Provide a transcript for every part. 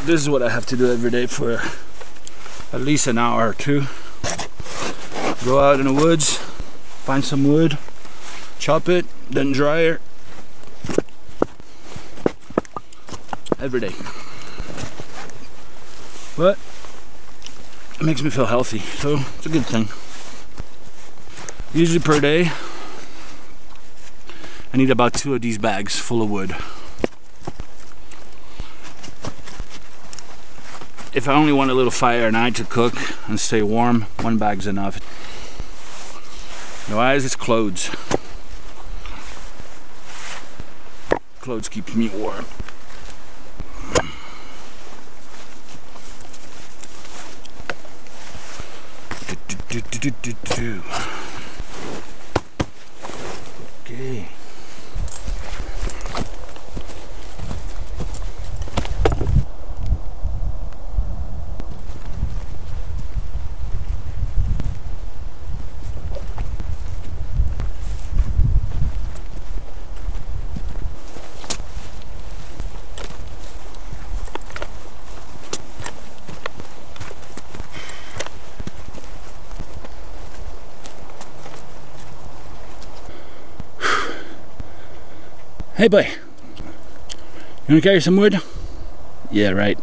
this is what I have to do every day for at least an hour or two. Go out in the woods, find some wood, chop it, then dry it. Every day. But it makes me feel healthy, so it's a good thing. Usually per day, I need about 2 of these bags full of wood. If I only want a little fire at night to cook and stay warm, 1 bag's enough. Otherwise, it's clothes. Clothes keeps me warm. Okay. Hey boy, you wanna carry some wood? Yeah, right.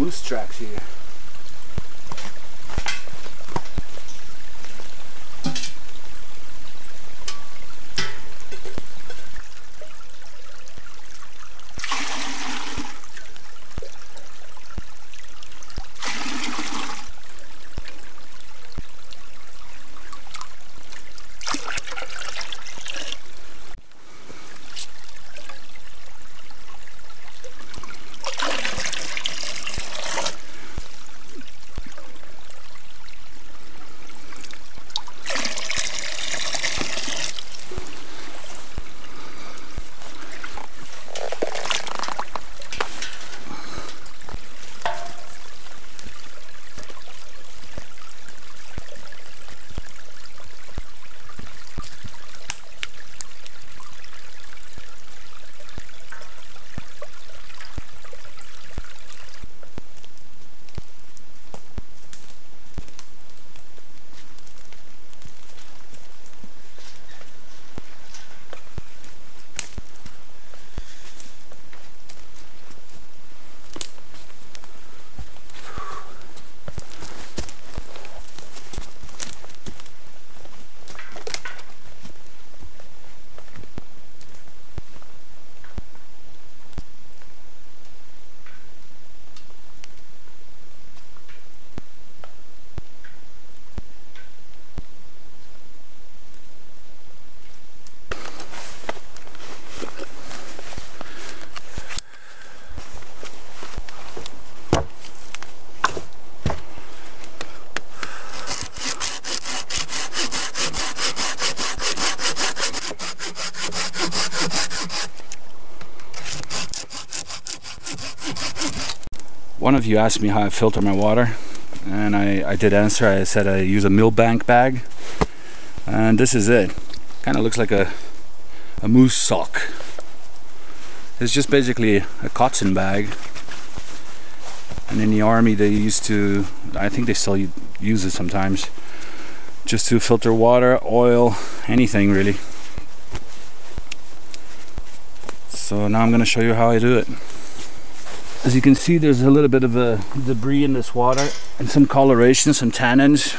moose tracks here. One of you asked me how I filter my water, and I did answer. I said I use a millbank bag, and this is it. Kind of looks like a moose sock. It's just basically a cotton bag, and in the army they used to, I think they still use it sometimes, just to filter water, oil, anything really. So now I'm going to show you how I do it. As you can see, there's a little bit of a debris in this water and some coloration, some tannins.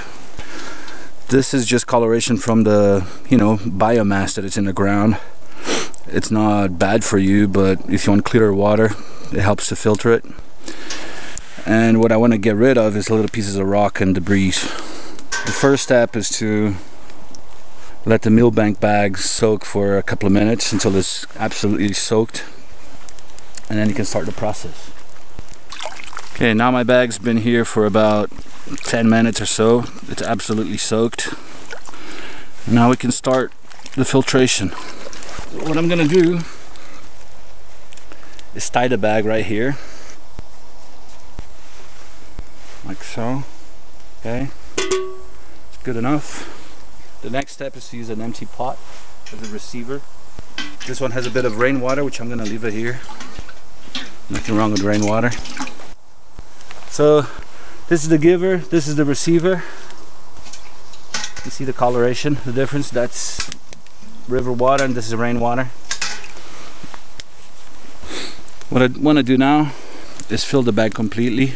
This is just coloration from the, biomass that it's in the ground. It's not bad for you, but if you want clearer water, it helps to filter it. And what I want to get rid of is little pieces of rock and debris. The first step is to let the millbank bag soak for a couple of minutes until it's absolutely soaked, and then you can start the process. Okay, now my bag's been here for about 10 minutes or so. It's absolutely soaked. Now we can start the filtration. So what I'm gonna do is tie the bag right here, like so. Okay, it's good enough. The next step is to use an empty pot as a receiver. This one has a bit of rainwater, which I'm gonna leave it here. Nothing wrong with rainwater. So this is the giver, this is the receiver. You see the coloration, the difference? That's river water and this is rainwater. What I want to do now is fill the bag completely,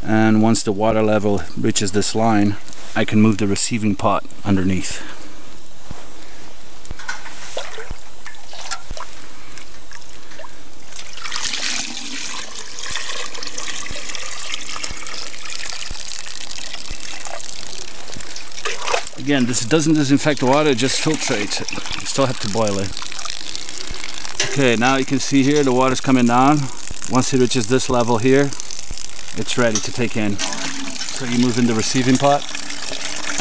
and once the water level reaches this line, I can move the receiving pot underneath. Again, this doesn't disinfect the water, it just filtrates it. You still have to boil it. Okay, now you can see here the water's coming down. Once it reaches this level here, it's ready to take in. So you move in the receiving pot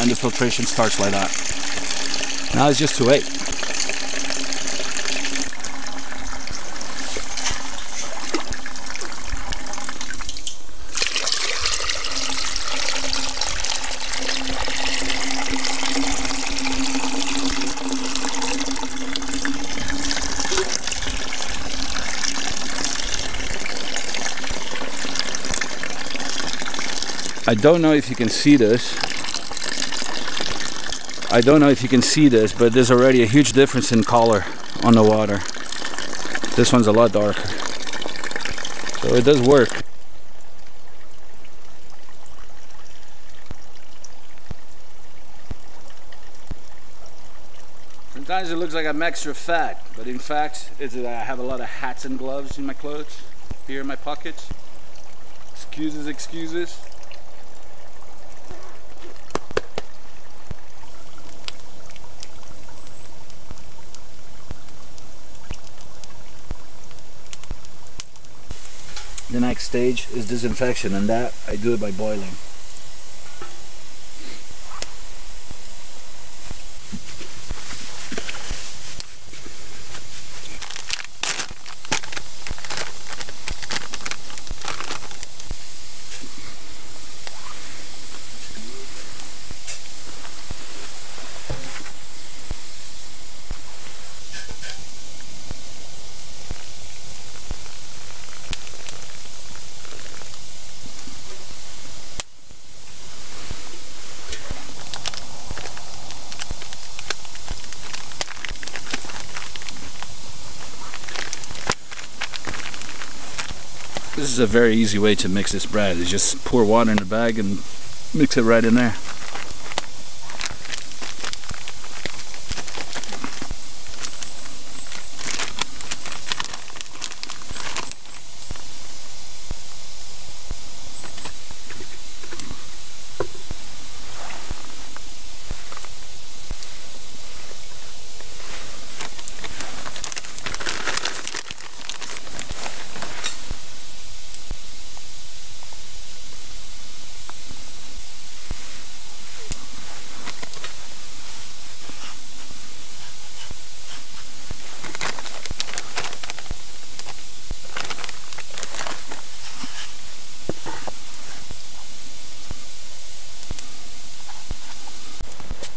and the filtration starts like that. Now it's just to wait. I don't know if you can see this. But there's already a huge difference in color on the water. This one's a lot darker. So it does work. Sometimes it looks like I'm extra fat, but in fact, it's that I have a lot of hats and gloves in my clothes, here in my pockets. Excuses, excuses. The next stage is disinfection, and that I do it by boiling. This is a very easy way to mix this bread. You just pour water in the bag and mix it right in there.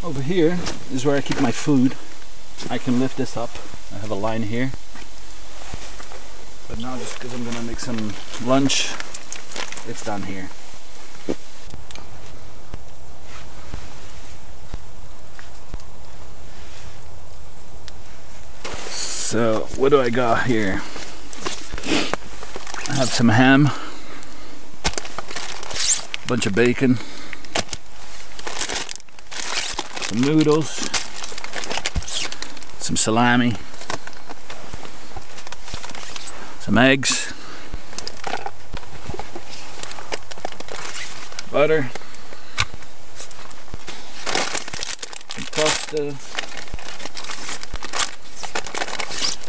Over here is where I keep my food. I can lift this up. I have a line here. But now, just because I'm gonna make some lunch, it's done here. So what do I got here? I have some ham, a bunch of bacon, some noodles, some salami, some eggs, butter, some pasta,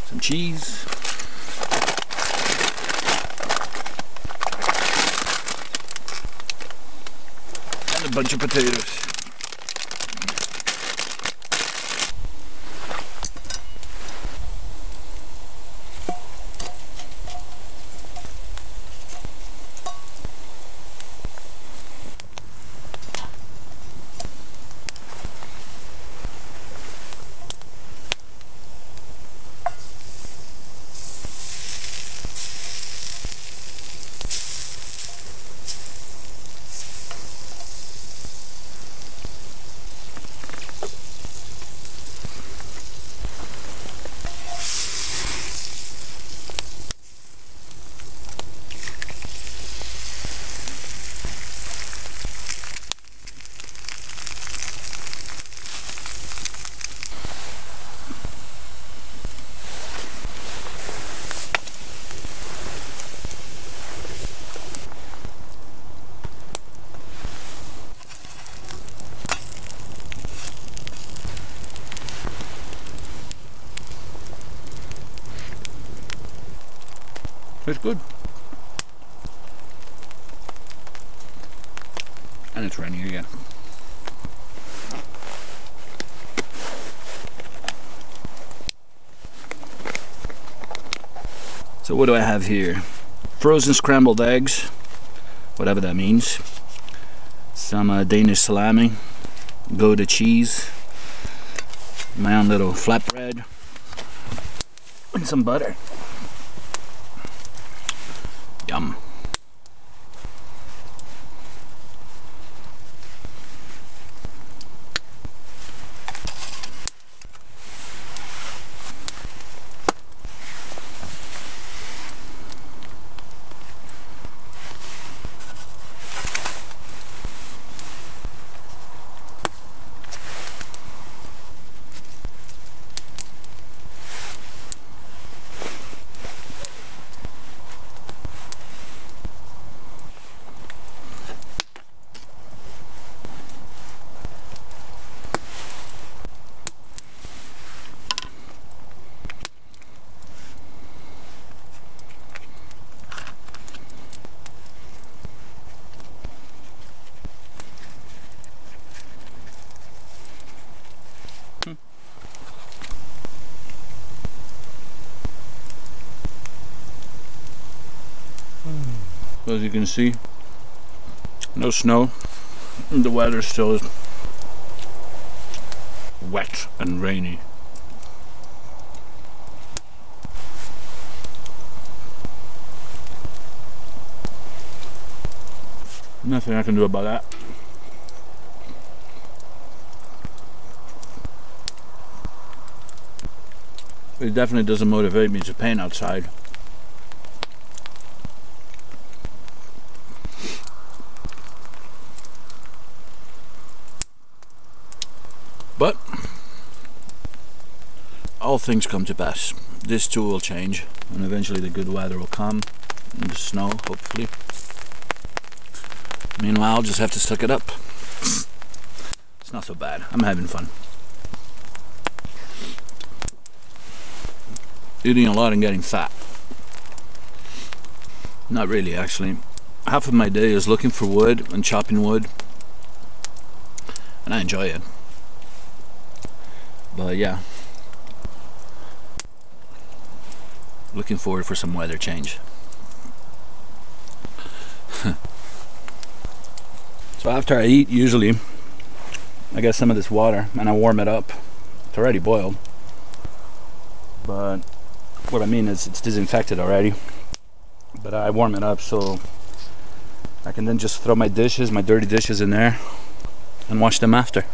some cheese, and a bunch of potatoes. It's good. And it's raining again. So what do I have here? Frozen scrambled eggs, whatever that means. Some Danish salami, Gouda cheese, my own little flatbread, and some butter. Yum. So as you can see, no snow. The weather still is wet and rainy. Nothing I can do about that. It definitely doesn't motivate me to paint outside. But all things come to pass. This too will change, and eventually the good weather will come, and the snow, hopefully. Meanwhile, I'll just have to suck it up. It's not so bad. I'm having fun. Eating a lot and getting fat. Not really, actually. Half of my day is looking for wood and chopping wood, and I enjoy it. But yeah, looking forward for some weather change. So after I eat, usually I get some of this water and I warm it up. It's already boiled, but what I mean is it's disinfected already, but I warm it up so I can then just throw my dishes, my dirty dishes in there and wash them after.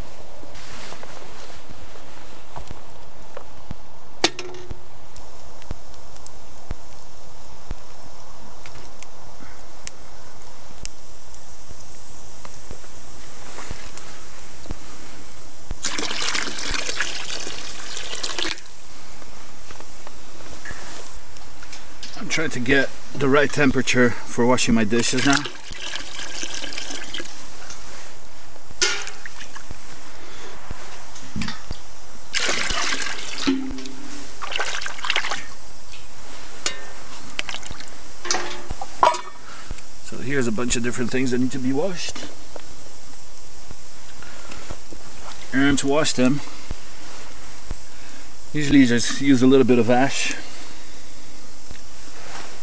I'm trying to get the right temperature for washing my dishes now. So here's a bunch of different things that need to be washed. And to wash them, usually you just use a little bit of ash,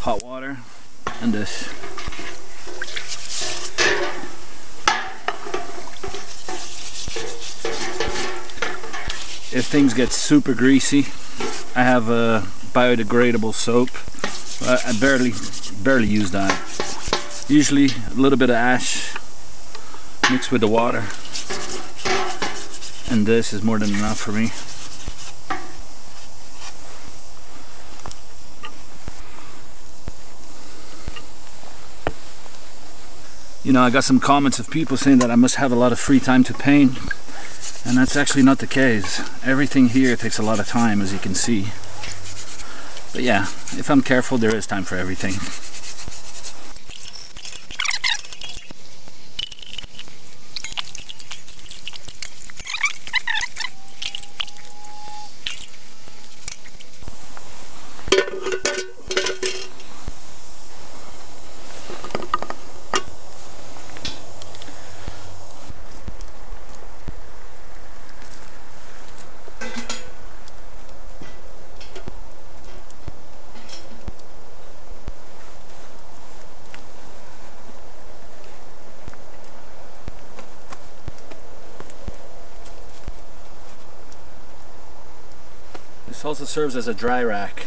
hot water, and this. If things get super greasy, I have a biodegradable soap. I barely use that. Usually a little bit of ash mixed with the water, and this is more than enough for me. You know, I got some comments of people saying that I must have a lot of free time to paint, and that's actually not the case. Everything here takes a lot of time, as you can see. But yeah, if I'm careful, there is time for everything. This also serves as a dry rack.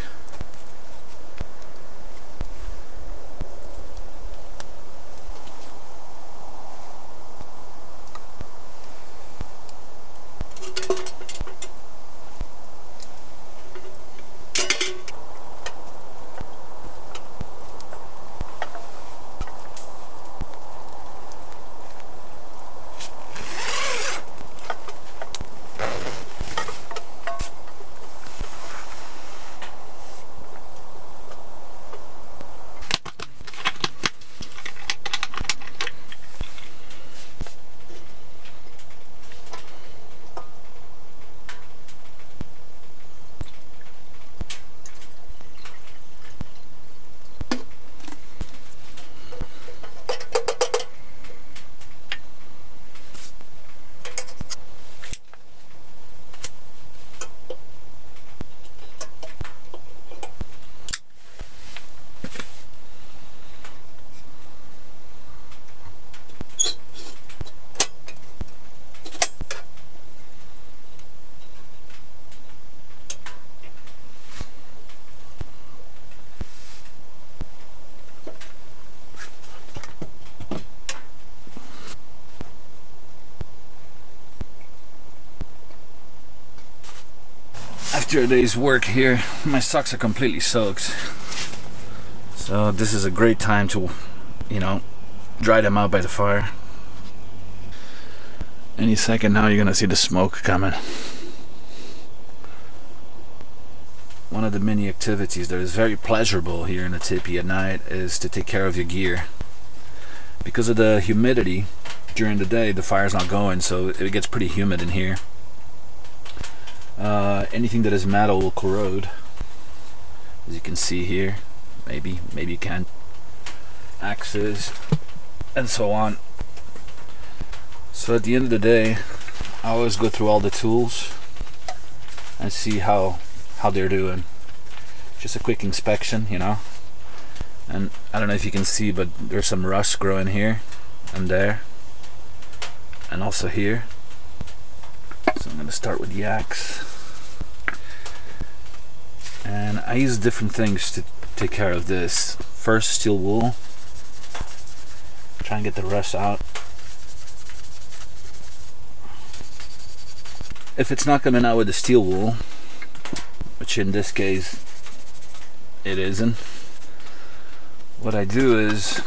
after a day's work here, my socks are completely soaked. So this is a great time to, you know, dry them out by the fire. Any second now you're gonna see the smoke coming. One of the many activities that is very pleasurable here in the Tipi at night is to take care of your gear. Because of the humidity during the day, the fire's not going, so it gets pretty humid in here. Anything that is metal will corrode, as you can see here. Maybe you can't. Axes and so on. So at the end of the day, I always go through all the tools and see how they're doing. Just a quick inspection, you know. And I don't know if you can see, but there's some rust growing here and there, and also here. So I'm going to start with the axe, and I use different things to take care of this. First, steel wool. Try and get the rust out. If it's not coming out with the steel wool, which in this case it isn't, what I do is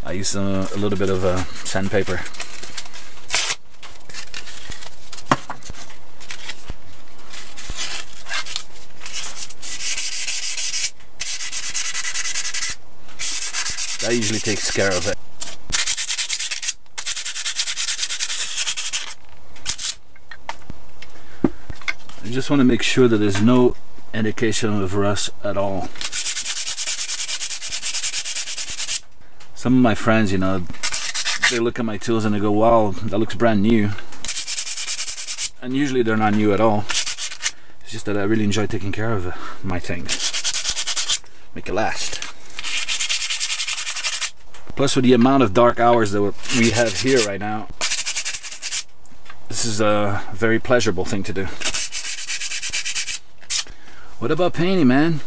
I use a little bit of sandpaper. That usually takes care of it. I just want to make sure that there's no indication of rust at all. Some of my friends, you know, they look at my tools and they go, wow, that looks brand new. And usually they're not new at all. It's just that I really enjoy taking care of my things. Make it last. Plus, with the amount of dark hours that we have here right now, this is a very pleasurable thing to do. What about painting, man?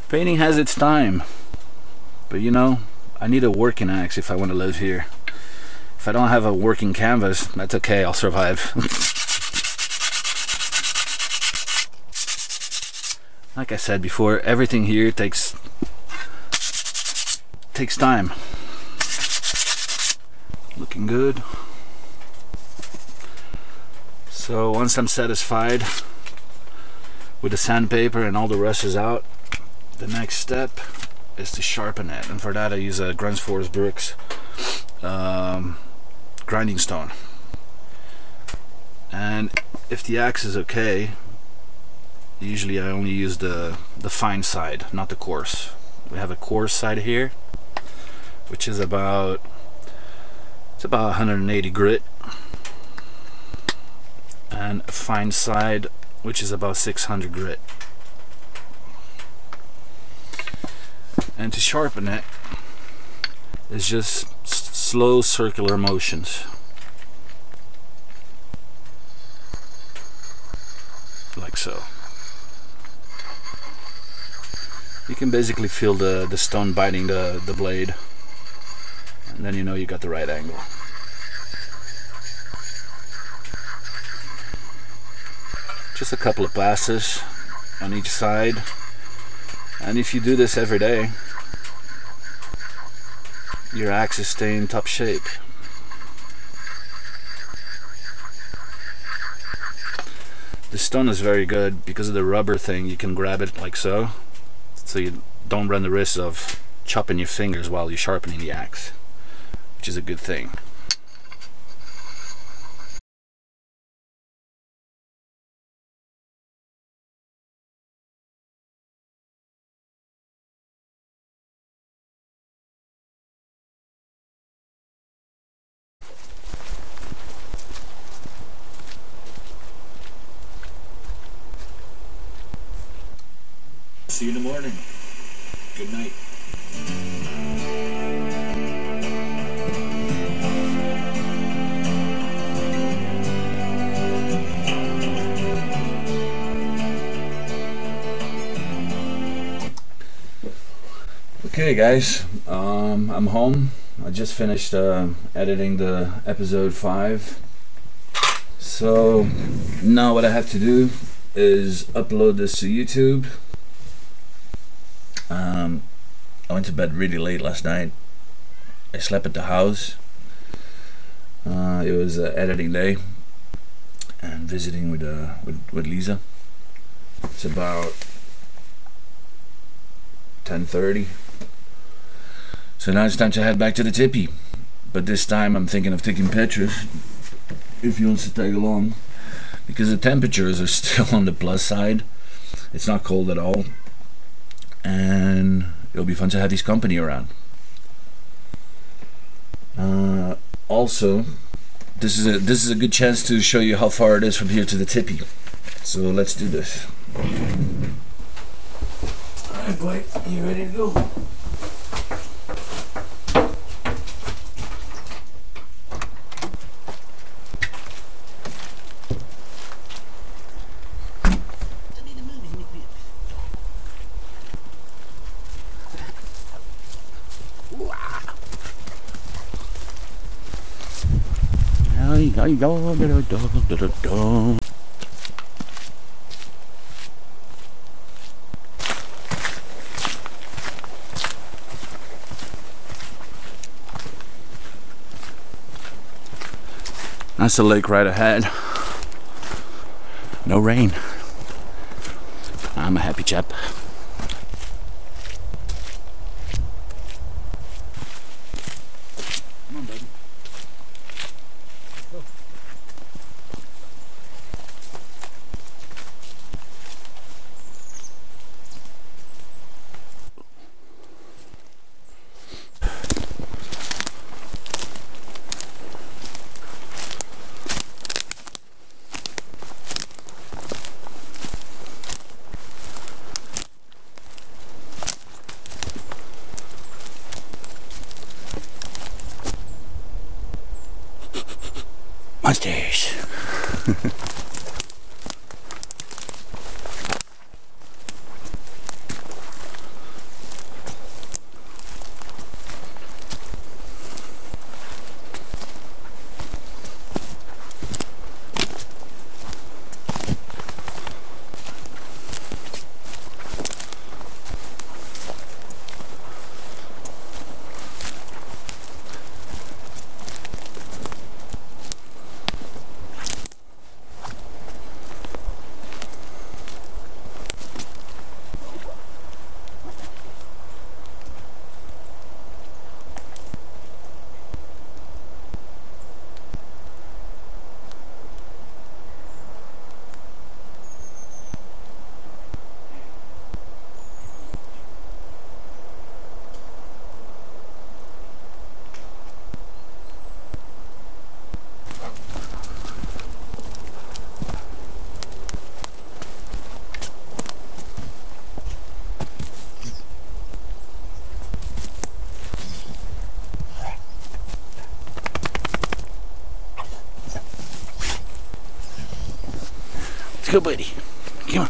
Painting has its time, but you know, I need a working axe if I want to live here. If I don't have a working canvas, that's okay, I'll survive. Like I said before, everything here takes time. Looking good. So once I'm satisfied with the sandpaper and all the rust is out, the next step is to sharpen it, and for that I use a Grunsfors Brooks grinding stone. And if the axe is okay, usually I only use the fine side, not the coarse. We have a coarse side here, which is about 180 grit, and a fine side which is about 600 grit. And to sharpen it is just slow circular motions, like so. You can basically feel the stone biting the blade, and then you know you got the right angle. Just a couple of passes on each side, and if you do this every day, your axe is staying in top shape. The stone is very good because of the rubber thing. You can grab it like so you don't run the risk of chopping your fingers while you're sharpening the axe, which is a good thing. See you in the morning. Good night. Okay guys, I'm home. I just finished editing the episode 5. So now what I have to do is upload this to YouTube. I went to bed really late last night. I slept at the house. It was an editing day and visiting with Lisa. It's about 10:30. So now it's time to head back to the tipi. But this time I'm thinking of taking pictures, if you want to tag along, because the temperatures are still on the plus side. It's not cold at all, and it'll be fun to have this company around. Also, this is a good chance to show you how far it is from here to the tipi. So let's do this. Alright, boy, you ready to go? That's the lake right ahead. No rain. I'm a happy chap. Come on, baby. Go. Monsters. Let's go, buddy. Come on.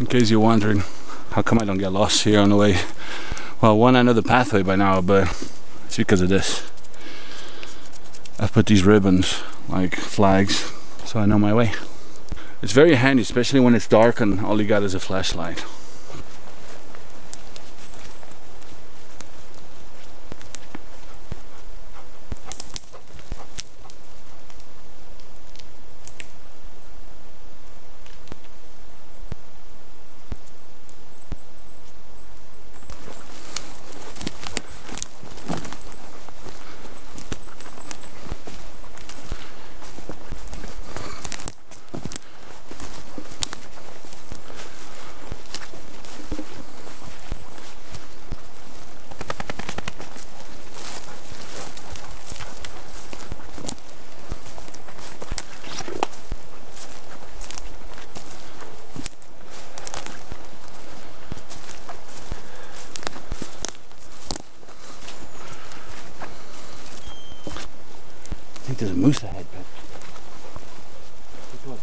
in case you're wondering how come I don't get lost here on the way. Well, one, I know the pathway by now, but it's because of this. I've put these ribbons like flags so I know my way. It's very handy, especially when it's dark and all you got is a flashlight. I think there's a moose ahead, but look.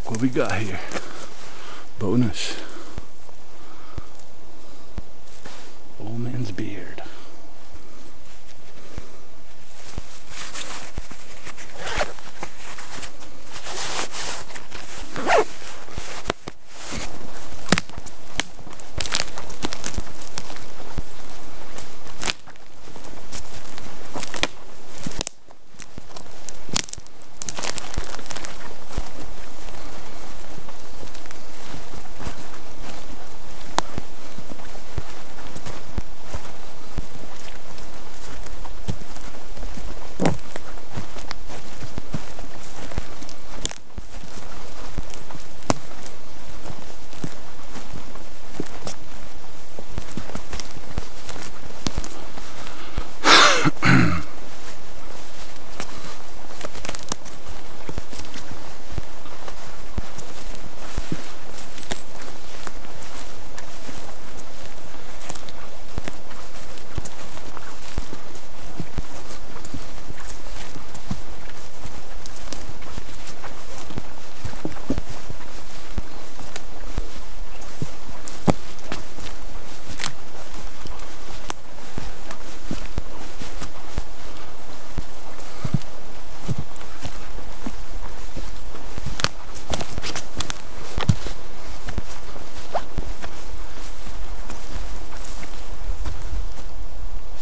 What we got here? Bonus. Old man's beard.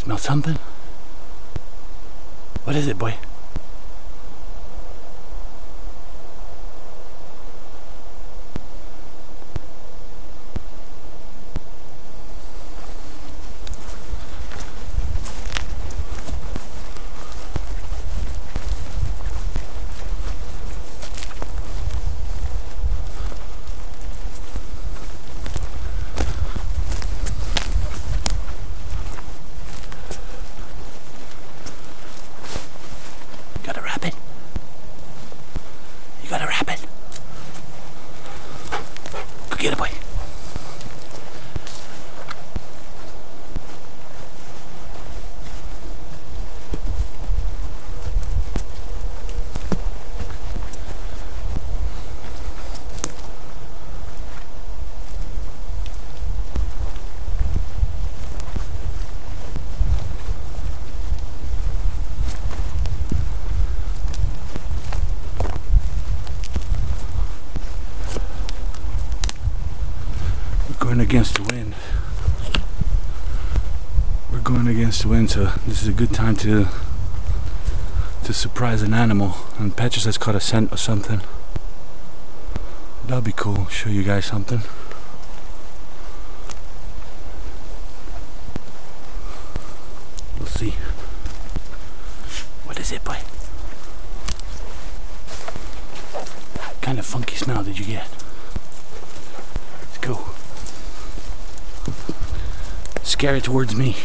Smell something? What is it, boy? Get it, boy. Going against the wind. We're going against the wind, so this is a good time to to surprise an animal, and Patches has caught a scent or something. That'll be cool. Show you guys something. We'll see. What is it, boy? What kind of funky smell did you get? Let's go. Scare it towards me.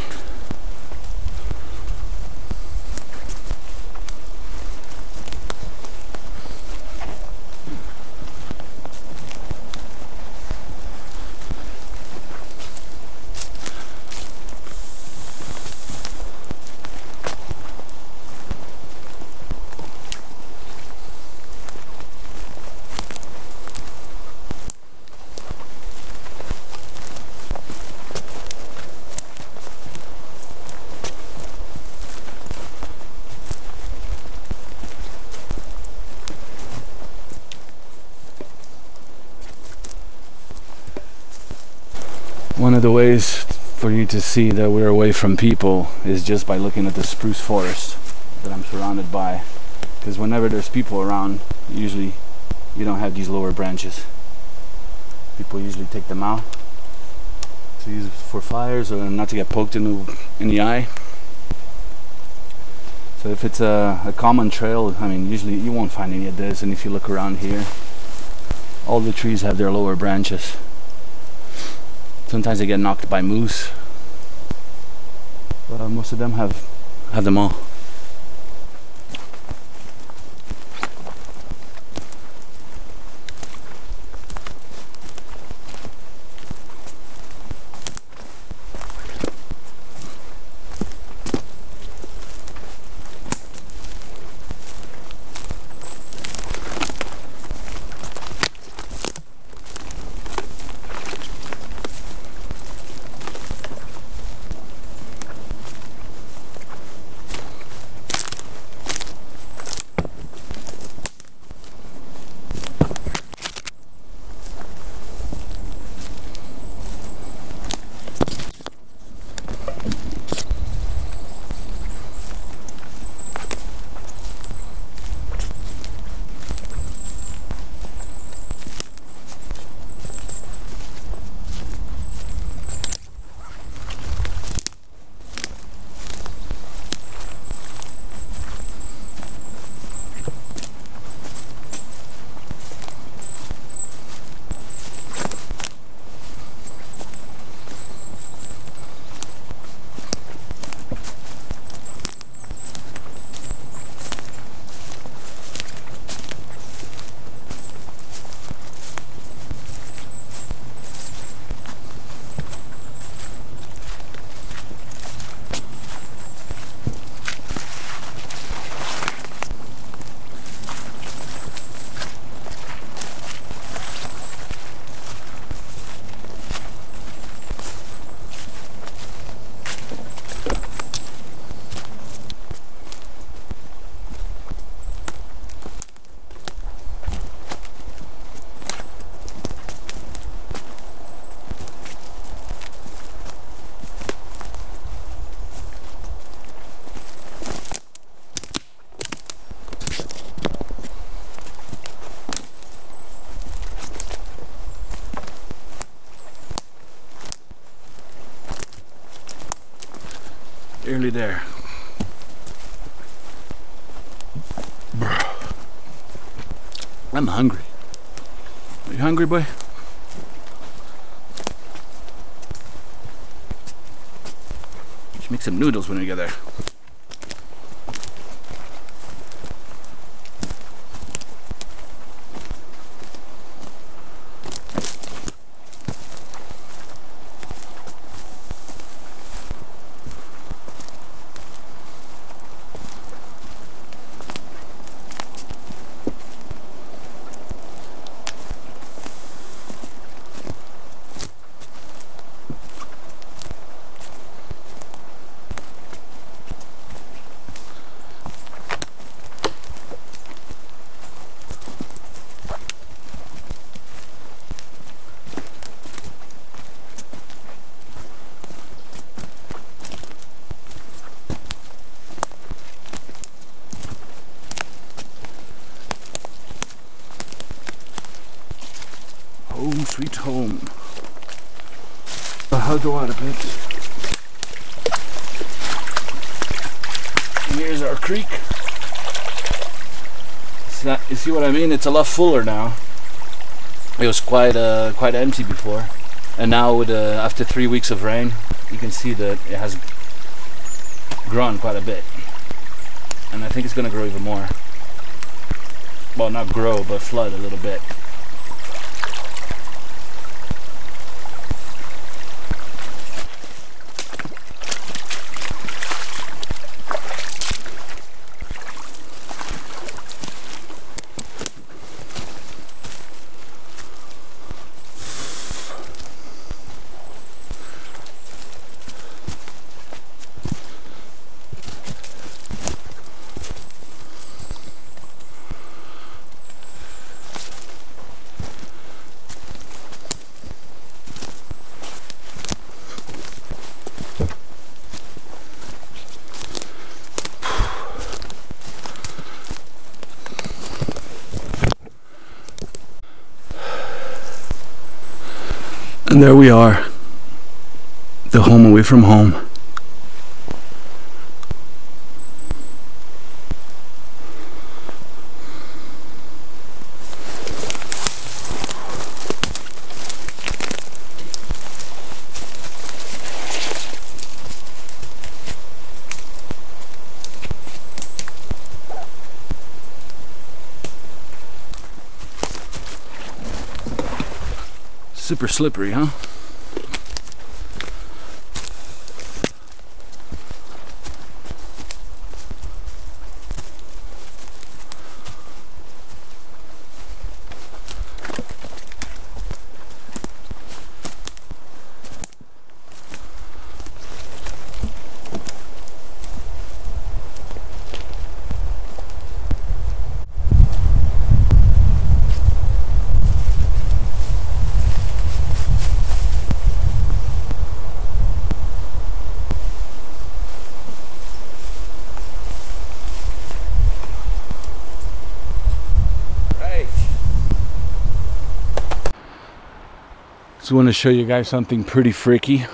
One of the ways for you to see that we're away from people is just by looking at the spruce forest that I'm surrounded by, because whenever there's people around, usually you don't have these lower branches. People usually take them out to use for fires or not to get poked in the eye. So if it's a common trail, I mean, usually you won't find any of this. And if you look around here, all the trees have their lower branches. Sometimes they get knocked by moose, but most of them have them all. Nearly there. I'm hungry. Are you hungry, boy? You should make some noodles when we get there. sweet home. I'll hug the water bit. Here's our creek. You see what I mean? It's a lot fuller now. It was quite empty before, and now with after 3 weeks of rain, you can see that it has grown quite a bit, and I think it's going to grow even more. Well, not grow, but flood a little bit. And there we are, the home away from home. Super slippery, huh? Just want to show you guys something pretty freaky.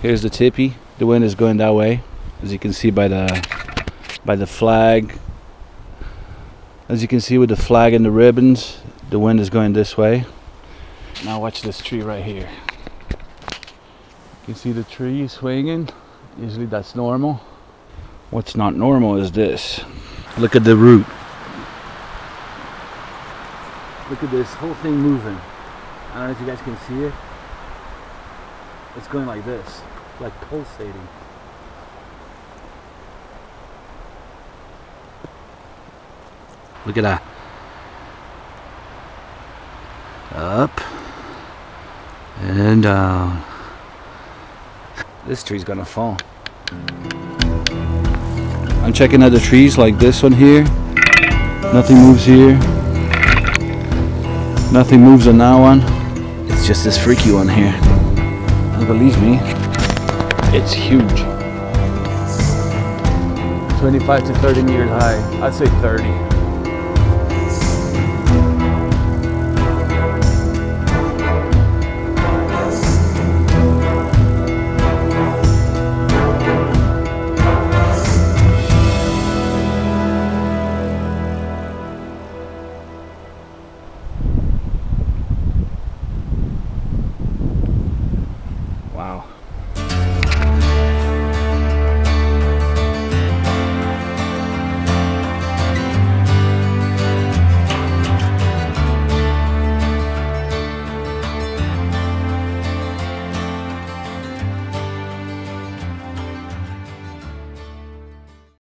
Here's the tipi. The wind is going that way, as you can see by the flag. As you can see with the flag and the ribbons, the wind is going this way. Now watch this tree right here. You can see the tree swinging. Usually that's normal. What's not normal is this. Look at the root. Look at this whole thing moving. I don't know if you guys can see it. It's going like this, like pulsating. Look at that. Up and down. This tree's gonna fall. I'm checking other trees like this one here. Nothing moves here. Nothing moves on that one. It's just this freaky one here. And believe me, it's huge. 25 to 30 meters high. I'd say 30.